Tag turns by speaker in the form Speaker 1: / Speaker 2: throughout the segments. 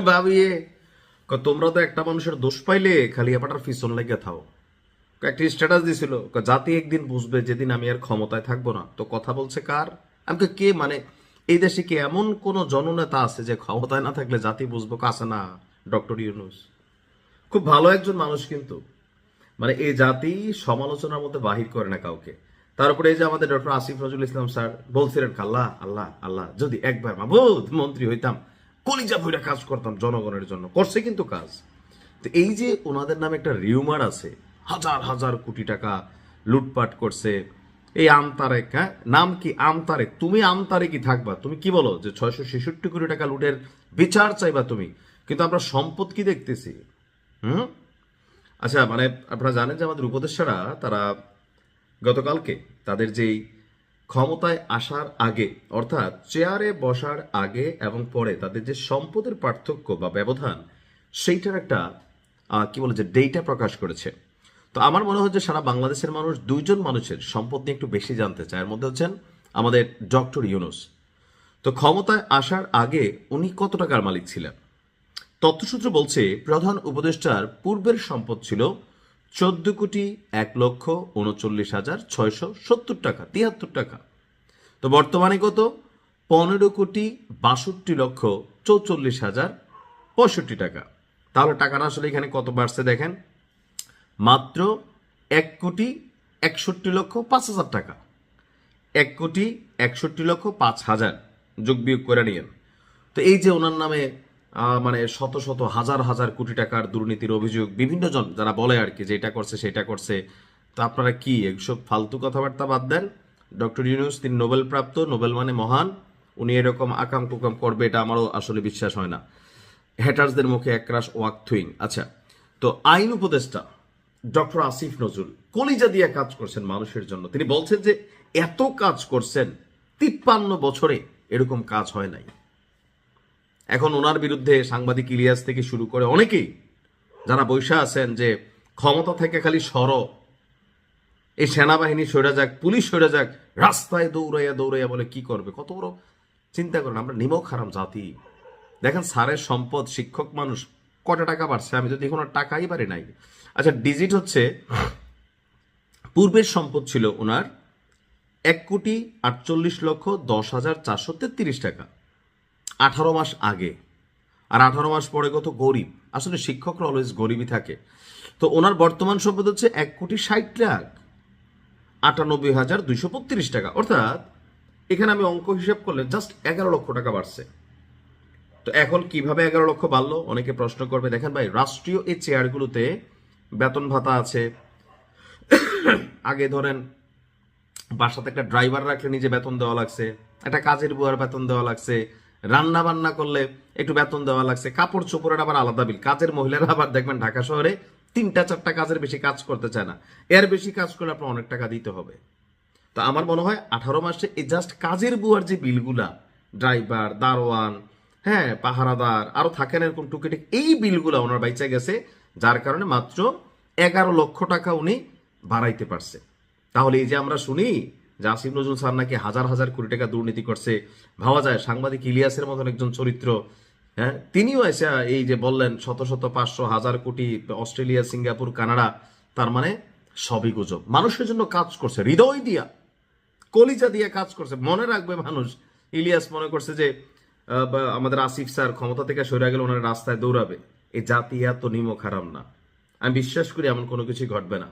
Speaker 1: ভাবিয়ে তোমরা তো একটা মানুষের দোষ পাইলে খালি এপাটার পিছন লেগে থাও। একটা স্ট্যাটাস দিছিল, জাতি একদিন বুঝবে যেদিন আমি আর ক্ষমতায় থাকবো না। তো কথা বলছে কার? আমাকে কে মানে এই দেশে কি এমন কোন জননেতা আছে যে ক্ষমতায় না থাকলে জাতি বুঝবো? কাছে না ডক্টর ইউনূস খুব ভালো একজন মানুষ, কিন্তু মানে এই জাতি সমালোচনার মধ্যে বাহির করে না কাউকে। তার উপরে এই যে আমাদের ডক্টর আসিফ নজরুল ইসলাম স্যার বলছিলেন, আল্লাহ আল্লাহ আল্লাহ যদি একবার মাবুদ মন্ত্রী হইতাম, কলিজা ভইরা কাজ করতাম জনগণের জন্য। করছে কিন্তু কাজ। তো এই যে ওনাদের নামে একটা রিউমার আছে, হাজার হাজার কোটি টাকা লুটপাট করছে এই আমতারেক। হ্যাঁ, নাম কি আমতারেক? তুমি আমতারেকই থাকবা। তুমি কি বলো যে 666 কোটি টাকা লুটের বিচার চাইবা তুমি, কিন্তু আমরা সম্পদ কি দেখতেছি? হুম। আচ্ছা, মানে আপনারা জানেন যে আমাদের উপদেষ্টারা তারা গতকালকে তাদের যেই ক্ষমতায় আসার আগে, অর্থাৎ চেয়ারে বসার আগে এবং পরে তাদের যে সম্পদের পার্থক্য বা ব্যবধান, সেইটার একটা কি বলে যে ডেটা প্রকাশ করেছে। তো আমার মনে হয় যে সারা বাংলাদেশের মানুষ দুইজন মানুষের সম্পদ নিয়ে একটু বেশি জানতে চায়। এর মধ্যে হচ্ছেন আমাদের ডক্টর ইউনূস। তো ক্ষমতায় আসার আগে উনি কত টাকার মালিক ছিলেন? তথ্যসূত্র বলছে প্রধান উপদেষ্টার পূর্বের সম্পদ ছিল 14,39,670 টাকা, 73 টাকা। তো বর্তমানে কত? 15,62,44,065 টাকা। তাহলে টাকাটা আসলে এখানে কত বাড়ছে দেখেন, মাত্র 1,61,65,000 টাকা। 1,61,65,000 যোগ বিয়োগ করে নিয়েন। তো এই যে ওনার নামে মানে শত শত হাজার হাজার কোটি টাকার দুর্নীতির অভিযোগ, বিভিন্ন জন যারা বলে আর কি যে এটা করছে সেটা করছে, তো আপনারা কি এইসব ফালতু কথাবার্তা বাদ দেন। ডক্টর ইউনূস তিনি নোবেল প্রাপ্ত, নোবেল মানে মহান। উনি এরকম আকাম কুকাম করবে এটা আমারও আসলে বিশ্বাস হয় না। হ্যাটার্সদের মুখে একরাশ ওয়াক থুইং। আচ্ছা, তো আইন উপদেষ্টা ডক্টর আসিফ নজরুল কলিজা দিয়ে কাজ করছেন মানুষের জন্য। তিনি বলছেন যে এত কাজ করছেন 53 বছরে এরকম কাজ হয় নাই। এখন ওনার বিরুদ্ধে সাংবাদিক ইলিয়াস থেকে শুরু করে অনেকেই যারা বৈশা আছেন যে ক্ষমতা থেকে খালি এই সেনাবাহিনী সরে যাক, পুলিশ সরে যাক, রাস্তায় দৌড়াইয়া দৌড়াইয়া বলে কি করবে? কত বড় চিন্তা করেন। আমরা নিমক হারাম জাতি। দেখেন স্যারের সম্পদ, শিক্ষক মানুষ, কটা টাকা বাড়ছে? আমি তো দেখুন টাকাই বাড়ে নাই। আচ্ছা, ডিজিট হচ্ছে পূর্বের সম্পদ ছিল ওনার 1,48,10,433 টাকা 18 মাস আগে। আর 18 মাস পরে কত? গরিব। আসলে শিক্ষকরা অলওয়েজ গরিবই থাকে। তো ওনার বর্তমান সম্পদ হচ্ছে 1,60,98,232 টাকা। অর্থাৎ এখানে আমি অঙ্ক হিসাব করলে জাস্ট 11 লক্ষ টাকা বাড়ছে। তো এখন কিভাবে 11 লক্ষ বাড়লো অনেকে প্রশ্ন করবে। দেখেন ভাই, রাষ্ট্রীয় এই চেয়ারগুলোতে বেতন ভাতা আছে। আগে ধরেন বাসাতে একটা ড্রাইভার রাখলে নিজে বেতন দেওয়া লাগছে, একটা কাজের বুয়ার বেতন দেওয়া লাগছে, রান্না বান্না করলে একটু বেতন দেওয়া লাগছে, কাপড় চোপড়ের আবার আলাদা বিল। কাজের মহিলারা আবার দেখবেন ঢাকা শহরে 3টা 4টা কাজের বেশি কাজ করতে চায় না। এর বেশি কাজ করলে আপনার অনেক টাকা দিতে হবে। তো আমার মনে হয় 18 মাসে এই জাস্ট কাজের বুয়ার যে বিলগুলা, ড্রাইভার, দারোয়ান, হ্যাঁ পাহারাদার, আরো থাকেন এরকম টুকিটিক, এই বিলগুলা ওনার বাইচা গেছে, যার কারণে মাত্র 11 লক্ষ টাকা উনি বাড়াইতে পারছে। তাহলে এই যে আমরা শুনি যে আসিফ নজরুল স্যার নাকি হাজার হাজার কোটি টাকা দুর্নীতি করছে, ভাবা যায় সাংবাদিক ইলিয়াসের মতন একজন চরিত্র, হ্যাঁ তিনিও এসে এই যে বললেন শত শত 500,000 কোটি অস্ট্রেলিয়া, সিঙ্গাপুর, কানাডা, তার মানে সবই গুজব। মানুষের জন্য কাজ করছে, হৃদয় দিয়া কলিজা দিয়ে কাজ করছে। মনে রাখবে মানুষ, ইলিয়াস মনে করছে যে আমাদের আসিফ স্যার ক্ষমতা থেকে সরে গেলে ওনার রাস্তায় দৌড়াবে। এই জাতি এত নিমক হারাম না। আমি বিশ্বাস করি এমন কোনো কিছুই ঘটবে না।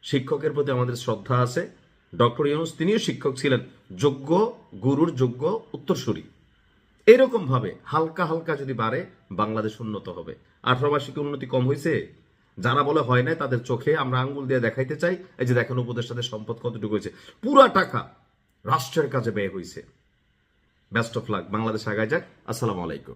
Speaker 1: শিক্ষকের প্রতি আমাদের শ্রদ্ধা আছে। ডক্টর ইউনূস তিনিও শিক্ষক ছিলেন, যোগ্য গুরুর যোগ্য উত্তরসূরি। এরকম ভাবে হালকা হালকা যদি বাড়ে বাংলাদেশ উন্নত হবে। 18 মাসে কি উন্নতি কম হয়েছে? যারা বলে হয় নাই তাদের চোখে আমরা আঙ্গুল দিয়ে দেখাইতে চাই, এই যে দেখেন উপদেষ্টাদের সম্পদ কতটুকু হয়েছে। পুরা টাকা রাষ্ট্রের কাজে ব্যয় হয়েছে। বেস্ট অফ লাক, বাংলাদেশ আগায় যাক। আসসালামু আলাইকুম।